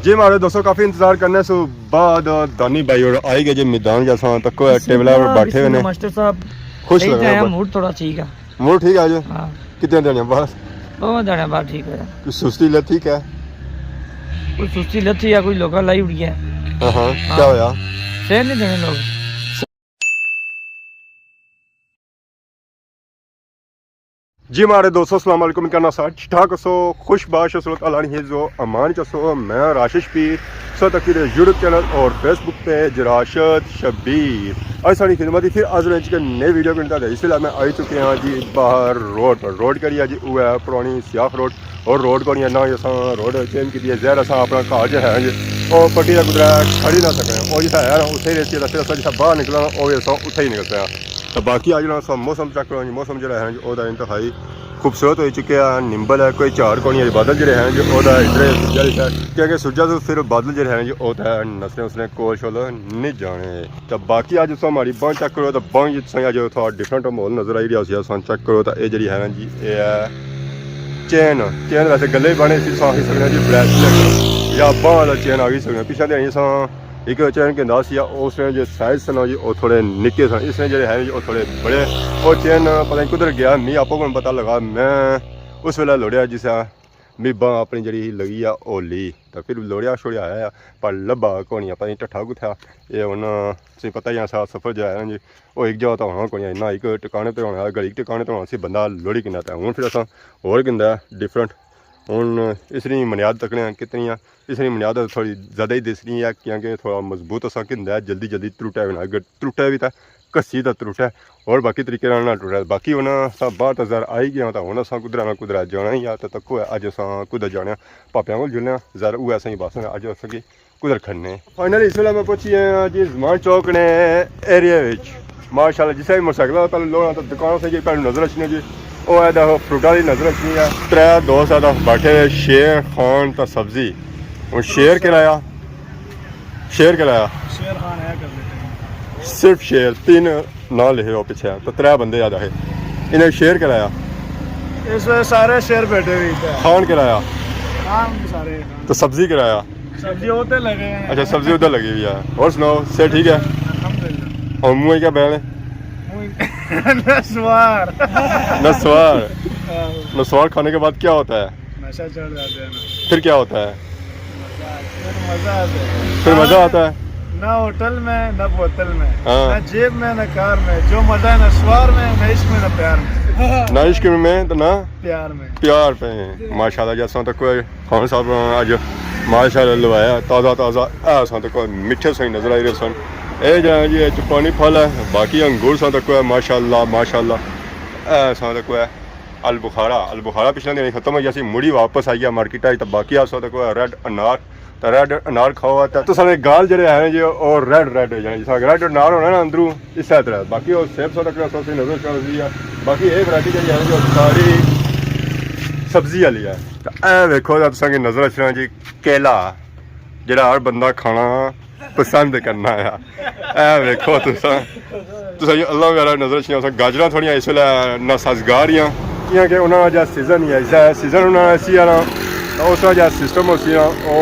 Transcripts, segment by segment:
जी हमारे दोस्तों काफी इंतजार करने से बाद दानी भाई और आई गए जी मैदान जैसा तक टेबल पर बैठे हुए हैं मास्टर साहब खुश लग रहे हैं मूड थोड़ा ठीक है मूड ठीक है आज हां कितने दिन बाद बहुत दिन बाद ठीक है कुछ सुस्ती लत ठीक है कोई सुस्ती लथी या कोई लोगा लाई उड़ी है हां क्या होया सह नहीं देने लोग जी हमारे दोस्तों अस्सलाम वालेकुम करना साथ ठाक सो खुशबाश सूरत अल्लाह है जो अमान चसो मैं राशिश पीर सो तकीर यूट्यूब चैनल और फेसबुक पे जराशत शब्बीर आज सारी खिदमत फिर आज रेंज के नए वीडियो के इसलिए मैं आई चुके हैं जी बाहर रोड पर रोड करिए जी वो है पुरानी सियाख रोड और रोड को ना अस रोड चेंज की जहर अस अपना घर जो है जी और पट्टी का कुदरा खड़ी ना सकें और जितना है उ रही फिर अस जितना बाहर निकलना वो भी अस उ निकल पाया तो बाकी आज ना मौसम चेक करो जी मौसम जो है वह इंतहाई खूबसूरत हो चुके हैं निंबल है कोई झाड़ को नहीं बादल जो हैं जो इधर सूरजा दिखा क्योंकि सूरजा तो फिर बादल जो हैं जो है नसने उसने कोल शोल नहीं जाने तो बाकी अज तुम हमारी बंग चेक करो तो बंग जो थोड़ा डिफरेंट माहौल नजर आई रहा है चेक करो तो ये जी है जी ये है चेन चेन वैसे गले बने आखी सकते जी ब्रैसलेट या बांह वाला चेन आ सकते पिछले दिन एक चैन के दस या उसने जो साइज सन जी वो थोड़े निक्के सन इसने जो है वो थोड़े बड़े और चैन पता नहीं कुधर गया मी आपको को पता लगा मैं उस वेला लोड़िया जिस मी बांह अपनी जी लगी आ ओ ली तो फिर लोड़िया छोड़िया आया पर लब्भा कौन पता नहीं टट्ठा कुत्था ये उन्हें पता ही सा सफर जो है जी वो एक जगह तो होना कौन ना एक टिकाने पर होना गली टिकाने पर होना बंदा लोड़ी किन्ना हूँ फिर अस होर किंदा डिफरेंट हूँ इसकी बुनियाद तकने कितनी इसकी बुनियाद थोड़ी ज़्यादा ही दिसनी है क्योंकि थोड़ा मजबूत असा कि जल्दी जल्दी त्रुटा भी ना अगर त्रुटा भी था घसी तो त्रुटा और बाकी तरीके ना टुटा बाकी उन्हें सब बाहर तो जर आई गया तो हूँ अस कुदरा ना कुदरा जाना ही आ तो तको अज अस कुदर जाने पापिया को जुलने जर वो असें बस अज अस कुदर खड़ने फाइनली इस वे मैं पहुंची जी जमान चौक ने एरिया माशाल्लाह जिस भी मोटरसाइकिल पहले लोग तो दुकानों से जी पहले नजर अच्छी जी वो है फ्रूटा की नजर अच्छी है त्रै दोस्त बैठे शेर खान तो सब्जी हूँ शेर किराया शेर किराया शेर खान है कर लेते सिर्फ शेर तीन ना लिखे हो पीछे तो त्रै बंदे ज्यादा है इन्हें शेर किराया इस वजह सारे शेर बैठे हुए थे खान किराया खान सारे तो सब्जी किराया सब्जी होते लगे हैं अच्छा सब्जी उधर लगी हुई है और सुनाओ से ठीक है अल्हम्दुलिल्लाह और मुँह क्या बैल नस्वार नस्वार नस्वार खाने के बाद क्या होता है नशा चढ़ जाते हैं ना फिर क्या होता है मजा आता है फिर मजा आता है ना होटल में ना बोतल में हाँ। ना जेब में ना कार में जो मजा है ना स्वार में ना इश्क में ना प्यार में ना इश्क में तो ना प्यार में प्यार पे माशाल्लाह जैसा तक कोई खान साहब अज माशाल्लाह लवाया ताज़ा ताज़ा ऐसा तक मिठे सही नजर आई रहे सन ये जो जी पानी फल है बाकी अंगूर सा तक माशाल्लाह माशाल्लाह ऐसा तक अल बुखारा पिछले दिन खत्म हो गया मुड़ी वापस आई गया मार्केट आई तो बाकी ऐसा तक रेड अनार तो रेड अनार खाओ तो सारे गाल जड़े हैं जी और रेड हो जाए जिस रेड अनार होना ना अंदरू इस तरह बाकी वो सेब सा तक सोची नजर चल रही है बाकी ये वैरायटी जी है जो सारी सब्जी वाली है तो ए वेखो तुसें नजर रखना जी केला जेह्ड़ा हर बंदा खाना पसंद करना है ए वेखो तुसें अल्लाह वगैरह नजर रखना गाजर थोड़ियां इस वेल्ले ना सजगारियां क्योंकि उन्होंने जो सीजन ही है सीजन उन्होंने इसी तो उस जो सिस्टम हो वो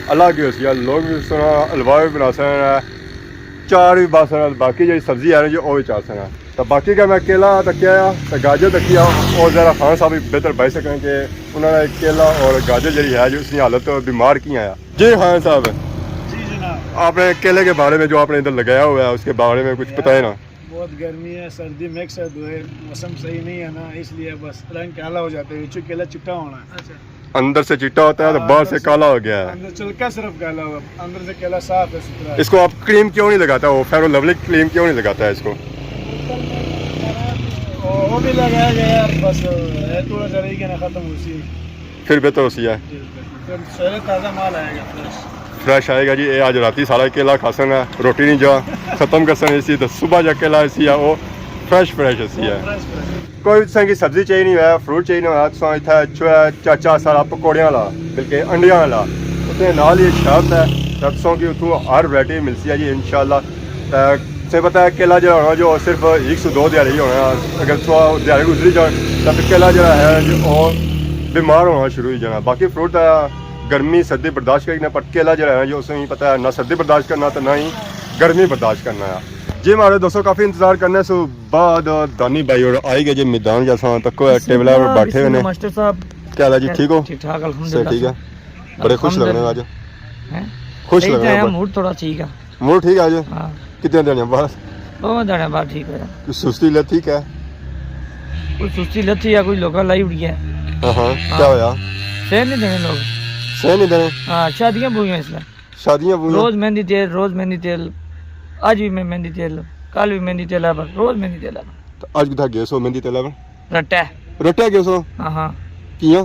अलग ही हो लोग भी सुना हलवा भी बना सकते चार भी बस बाकी जी सब्जी है जी वो भी चाह सकते तो बाकी का मैं केला तकिया तो गाजर तकिया और ज़रा खान साहब भी बेहतर बह सकें कि उन्होंने केला और गाजर जी है जी उसकी हालत बीमार की आया जी खान साहब जी जनाब आपने केले के बारे में जो आपने इधर लगाया हुआ है उसके बारे में कुछ पता है ना बहुत गर्मी है सर्दी मिक्स है मौसम सही नहीं है ना इसलिए बस रंग काला हो जाता है नीचे केला चिट्टा होना है अच्छा अंदर से चिट्टा होता है तो बाहर से काला हो गया है अंदर छिलका सिर्फ काला हुआ अंदर से केला साफ है सुथरा है इसको आप क्रीम क्यों नहीं लगाता वो फेरो लवली क्रीम क्यों नहीं लगाता है इसको वो भी लगाया गया यार बस थोड़ा जरिए ना खत्म उसी फिर बेहतर उसी है फिर सवेरे ताज़ा माल आएगा फ्रेश आएगा जी ये आज राती सारा केला खासन है रोटी नहीं जा खत्म कर सन इसी तो सुबह जा केला इसी है वो फ्रेश इसी है कोई तुसें की सब्जी चाहिए नहीं होया फ्रूट चाहिए नहीं होया तुसें इत्थै चाचा सारा पकौड़ियां वाला बल्कि अंडियां वाला उत्थे नाल ही शॉप है तुसें की उत्थों हर वैरायटी मिलती है जी इंशाल्लाह तुसें पता है केला जो होना जो सिर्फ 102 दिहाड़ी होना अगर तुस दिहाड़ी गुजरी जाए तो केला जो है जो बीमार होना शुरू हो जाना बाकी फ्रूट गर्मी सर्दी बर्दाश्त करना, पर केला जो है जो उसे पता है ना सर्दी बर्दाश्त करना तो ना ही गर्मी बर्दाश्त करना है। जी हमारे दोस्तों काफ़ी इंतजार करने से बाद दानी भाई और आई गए जी मैदान जैसा तक टेबल पर बैठे हुए ने। मास्टर साहब क्या हाल है जी, ठीक हो? ठीक ठाक सर अल्हम्दुलिल्लाह। ठीक है, बड़े खुश लग रहे हैं आज, हैं खुश लग रहे हैं। मूड थोड़ा ठीक है। मूड ठीक है आज? हां कितने दिन बस बहुत दाने बात ठीक है। कुछ सुस्ती ले ठीक है? कोई सुस्ती लथी या कोई लोका लाई उड़ी है। हाँ क्या होया? सह नहीं देने लोग, सह नहीं देने? हां शादियां बुईयां इसलिए, शादियां बुईयां, रोज मेहंदी तेल, रोज मेहंदी तेल, आज भी मैं मेहंदी तेल, कल भी मेहंदी तेल है, रोज मेहंदी तेल है। तो आज किथा गए सो मेहंदी तेला में? रट्टा रट्टे गए सो? हां हां किया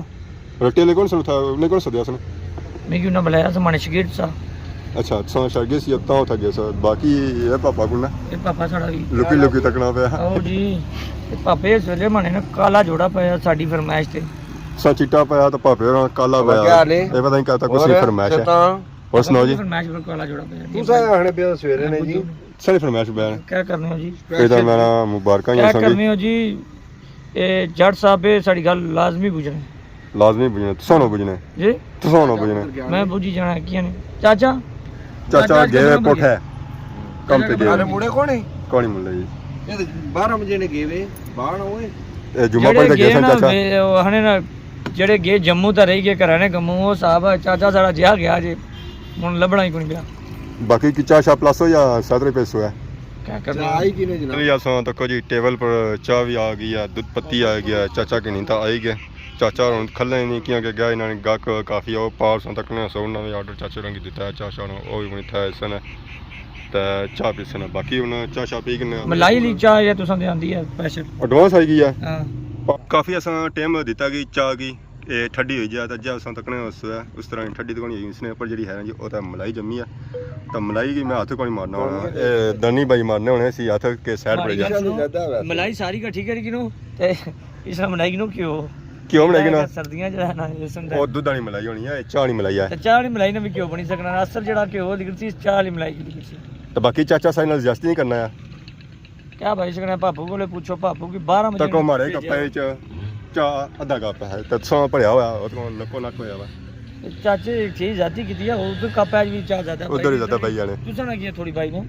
रट्टे ले कौन सा था, ने कौन सा दिया उसने? मैं क्यों ना बुलाया समाने शगीर सा। अच्छा तो शागिर सी ता उठा गया सो, बाकी ये पापा को ना ये पापा साड़ा भी लुकी लुकी तकना पे आओ जी। ये पापे इस वेले माने ना काला जोड़ा पाया साडी फरमाइश ते। सा चिट्टा पाया तो पापे और काला पाया, ये पता नहीं कहता कुछ नहीं फरमाइश है। और सुनाओ जी, फरमाइश पर काला जोड़ा पाया। तू सा आने पे सवेरे ने जी सारी फरमाइश बयान क्या करने हो जी, ਇਹਦਾ ਮੇਰਾ ਮੁਬਾਰਕਾਂ क्या ਹੀ करने ਸੰਗੀ हो जी। ये जट साहब ये साडी गल लाजमी बुझने ਲਾਜ਼ਮੀ ਬੁਝਣੇ ਤੁਸਾਂ ਬੁਝਣੇ जी। ਤੁਸਾਂ ਬੁਝਣੇ मैं बुझी जाना की ने चाचा ਚਾਚਾ ਗਏ ਕੋਠੇ ਕੰਮ ਤੇ ਅਰੇ ਗਏ ਮੁੰਡੇ ਕੋਣ ਹੈ ਕੌਣੀ ਮੁੱਲੇ ਜੀ ਇਹ 12 ਵਜੇ ਨੇ ਗਏ ਵੇ ਬਾਹਰ ਓਏ ਇਹ ਜੁਮਾ ਪੜ੍ਹ ਕੇ ਗਏ ਸਨ ਚਾਚਾ ਹਣੇ ਨਾ ਜਿਹੜੇ ਗਏ ਜੰਮੂ ਤਾਂ ਰਹੀ ਗਏ ਘਰਾਂ ਨੇ ਗੰਮੂ ਉਹ ਸਾਹਿਬ ਚਾਚਾ ਸਾਡਾ ਜਿਆ ਗਿਆ ਜੇ ਹੁਣ ਲੱਭਣਾ ਹੀ ਕੋਈ ਨਹੀਂ ਪਿਆ। बाकी की चाय शाह प्लस हो या 7 रुपए सो है? क्या कर रहे ਆਈ ਕਿਨੇ ਜਨਾਬ चलिए सो तक जी टेबल पर चाय भी आ गई है, दूध पत्ती आ गया, चाचा की नींद आई गए। चाचा हूँ खल्ले नहीं किया कि गया इन्होंने गाहक काफ़ी आओ पार सो तक ने सो उन्होंने ऑर्डर चाचे रंगी दिता है चाचा ने वो भी बनी था सन तो चाह पी सन। बाकी हूँ चाह शाह पी के मलाई ली चाह या तुसां दे आंदी है स्पेशल एडवांस आई गई है। हां काफ़ी असा टाइम दिता गई चाह की ਇਹ ਠੱਡੀ ਹੋਈ ਜਾ ਤਾਂ ਜੇ ਅਸਾਂ ਤੱਕਣੇ ਉਸ ਤਰ੍ਹਾਂ ਠੱਡੀ ਤਾਂ ਕੋਈ ਇਸਨੇ ਪਰ ਜਿਹੜੀ ਹੈ ਜੀ ਉਹ ਤਾਂ ਮਲਾਈ ਜੰਮੀ ਆ ਤਾਂ ਮਲਾਈ ਕੀ ਮੈਂ ਹੱਥ ਕੋਈ ਮਾਰਨਾ ਹੋਣਾ ਇਹ ਦਨੀ ਬਾਈ ਮਾਰਨੇ ਹੋਣੇ ਸੀ ਹੱਥ ਕੇ ਸਾਈਡ ਪਰ ਜਾ मलाई सारी का ठीक है लेकिन ते इस मलाई नो क्यों ਕਿਉਂ ਬਣਾਈ ਨਾ सर्दियां जड़ा ना इसम ਉਹ ਦੁੱਧ ਵਾਲੀ ਮਲਾਈ ਹੋਣੀ ਹੈ, ਚਾਹ ਵਾਲੀ ਮਲਾਈ ਹੈ। ਤੇ ਚਾਹ ਵਾਲੀ ਮਲਾਈ ਨੇ ਵੀ ਕਿਉਂ ਬਣੀ ਸਕਣਾ, ਅਸਲ ਜਿਹੜਾ ਘਿਓ ਲਿਖੀ ਸੀ ਚਾਹ ਵਾਲੀ ਮਲਾਈ ਲਿਖੀ ਸੀ। ਤਾਂ ਬਾਕੀ ਚਾਚਾ ਸਾਈ ਨਾਲ ਜ਼ਬਰਦਸਤੀ ਨਹੀਂ ਕਰਨਾ ਆ क्या भाई सकना पापू को पूछो पापू की 12 बजे ਤਾਂ ਕੋ ਮਾਰੇ ਕੱਪੇ ਚ ਚਾਹ ਅੱਧਾ ਕੱਪ ਹੈ ਤੇ ਸੌ ਭਰਿਆ ਹੋਇਆ ਉਹ ਤੋਂ ਨੱਕੋ ਨੱਕ ਹੋਇਆ ਵਾ चाचे चीज जाती की दिया वो तो कप आज भी चाह जाता ਉਧਰ ਹੀ ਜਾਂਦਾ ਬਾਈ ਜਾਣੇ तुसा ना किया थोड़ी भाई ने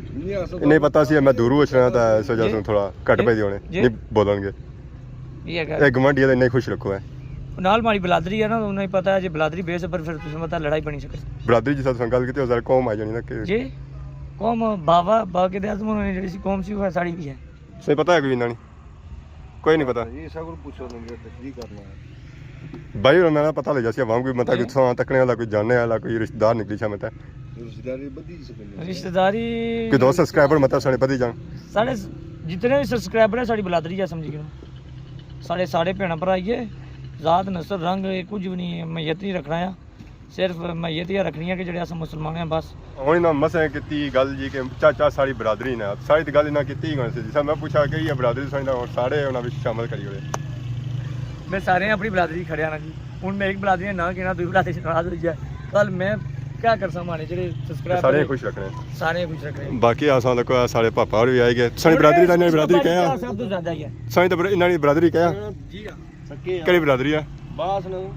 ਨਹੀਂ ਪਤਾ ਸੀ ਮੈਂ ਦੂਰੋਂ ਪੁੱਛਣਾ ਤਾਂ ਇਸ ਵਜ੍ਹਾ ਤੋਂ ਥੋੜਾ ਘੱਟ ਪੈ ਦਿਓਣੇ ਨਹੀਂ ਬੋਲਣਗੇ ये क्या ਇਹ ਗਵਾਂਢੀ ਦਾ ਇੰਨਾ ਖੁਸ਼ ਰੱਖੋ ਹੈ नाल मारी बलादरी है ना उन्हें ही पता है जी बलादरी बेस पर फिर तुझे पता लड़ाई बनी सके ਬਰਾਦਰੀ ਜੀ ਸਾਥ ਗੱਲ ਕੀਤੀ ਉਹ ਜ਼ਰਾ ਕੌਮ ਆ ਜਾਣੀ ਨਾ ਕਿ जी कौम बाबा बाके दे आजमन ने जड़ी सी कौम सी वो साड़ी भी है ਸੇ ਪਤਾ ਹੈ ਕੋਈ ਇਹਨਾਂ ਨਹੀਂ ਕੋਈ ਨਹੀਂ ਪਤਾ ਇਹ ਸਭ ਨੂੰ ਪੁੱਛੋ ਨਾ ਤਸਦੀਕ ਕਰਨਾ ਹੈ ਭਾਈ और मैंने पता लगा सी आवाम कोई मता किथों तकने वाला कोई जानने वाला कोई रिश्तेदार निकली छा मता ਰਿਸ਼ਤੇਦਾਰੀ ਬੱਦੀ ਸਕਨੇ रिश्तेदारी कोई 2 सब्सक्राइबर मता साने पदी जान साढ़े जितने भी सब्सक्राइबर है साड़ी बलादरी है समझी क्यों साढ़े भैन भरा आइए जात नस्ल रंग कुछ भी नहीं है, मैयत नहीं रखना है, सिर्फ मैयत ही रखनी है कि जेड़े अस मुसलमान हैं बस। हुन ना मसे किती गल जी के चाचा सारी बरादरी ने सारी गल ना किती गण सी जिसा मैं पूछा कि ये बरादरी सारी और सारे उना विच शामिल करी होए मैं सारे अपनी बलादरी खड़े ना जी हूँ मैं एक बलादरी ना कहना दूसरी बलादरी नाराज हो जाए कल मैं क्या कर सकता हमारे जेडे सब्सक्राइबर सारे खुश रखने सारे खुश रख रहे हैं। बाकी आसां तक सारे पापा और भी आए गए सारी बरादरी दा बरादरी कहा सब तो ज्यादा ही है सारी तो इन्हां दी बरादरी कहा जी हां ਸੱਕੇ केड़ी बरादरी है ਬਾਸ ਨੂੰ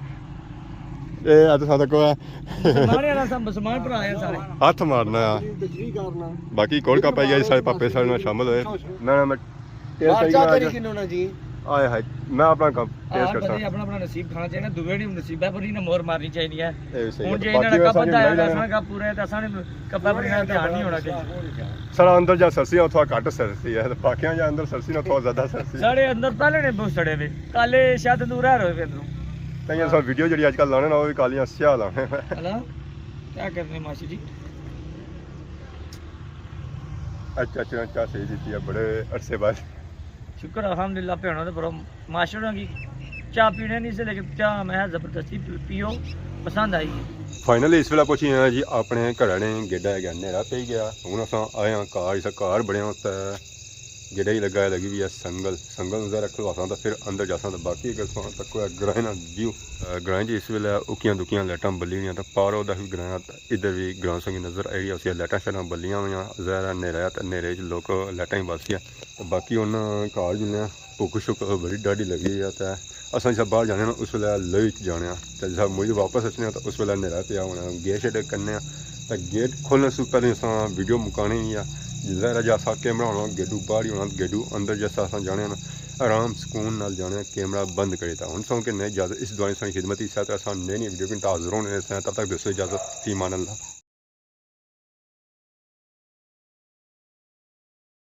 ए अद सा तक हमारे वाला सब मुसलमान भरा हैं सारे हाथ मारना ਤਜਰੀ ਕਰਨਾ बाकी कोल का पाई सारे पापे सारे में शामिल हुए ना मैं टेस्ट ਬਾਹਰ सही ਚਾਹ करा ਤੇਰੀ ਕਿਨੂੰ ਨਾ जी आए हाय मैं अपना काम टेस्ट आप करता बताइए अपना अपना नसीब खाना चाहिए ना दुबे नहीं नसीब है पर इन्हें मोर मारनी चाहिए है ए भी सही ਹੁਣ है ਜੇ बाकी ਇਹਨਾਂ ਦਾ सारी ਕੱਪ ਆਇਆ महिलाएं- ਅਸਾਂ ਦਾ ਪੂਰਾ ਹੈ ਤਾਂ ਅਸਾਂ ਨੇ ਕੱਪਾ ਪਰ ਇਹਨਾਂ ਦਾ ਧਿਆਨ ਨਹੀਂ ਹੋਣਾ ਚਾਹੀਦਾ सारा अंदर जा सरसी है थोड़ा घट सरसी है बाकियां जा अंदर सरसी ना थोड़ा ज्यादा सरसी है ਸਾਡੇ ਅੰਦਰ ਪਹਿਲੇ ਨੇ ਬਹੁਤ ਸੜੇ ਵੇ ਕਾਲੇ ਸ਼ਾਇਦ ਦੂਰ ਆ ਰਹੇ ਫਿਰ ਨੂੰ तैयार सब वीडियो जड़ी आजकल लाने ना वो भी कालियां स्याह लाने हला क्या करने मासी जी अच्छा अच्छा चाह सही दी है बड़े अरसे बाद शुक्र अल्हम्दुलिल्लाह भैनों दे बड़ा माशरों की चाह पीने नहीं से लेकिन चाह मैं जबरदस्ती पियो पसंद आई फाइनली इस वेला पहुंची हैं जी अपने घर ने गेडा है नेरा पे गया हूँ अस आए हैं घर इस घर बने गेड़ा ही लगी हुई है संगल नज़र खुलवा तो फिर अंदर जा सकता। बाकी अगर तक ग्रां व्यू ग्रां इस वेले उकियां दुकियां लाइटां बल्ली हुई तो पार का भी ग्रां इधर भी ग्रां संगी नज़र आई है। उसी लाइटां शाइटां बल्लियां हुई ज़ाहिर नेरा तो नेरे लोग लाइटां ही बस तो बाकी उन घर जिन्हें भुख शुक बड़ी डाढ़ी लगी है तो असा जिस बाहर जाने उस वेले लोई जाने तो जिस मुझे वापस अचने तो उस वेले नेरा पिया होना गेट शेट करने तो गेट खोलने से पहले अस वीडियो मुकाने ही आ जिस जैसा कैमरा होना गेडू बाहर ही होना गेडू अंदर जैसा अस जाने आराम सुकून नाल जाने कैमरा बंद करे था हूँ सौ कि नहीं इजाजत इस दौरान सारी खिदमत ही तो अस नई वीडियो हाजिर होने तब तक दोस्तों इजाजत फी मान अल्लाह।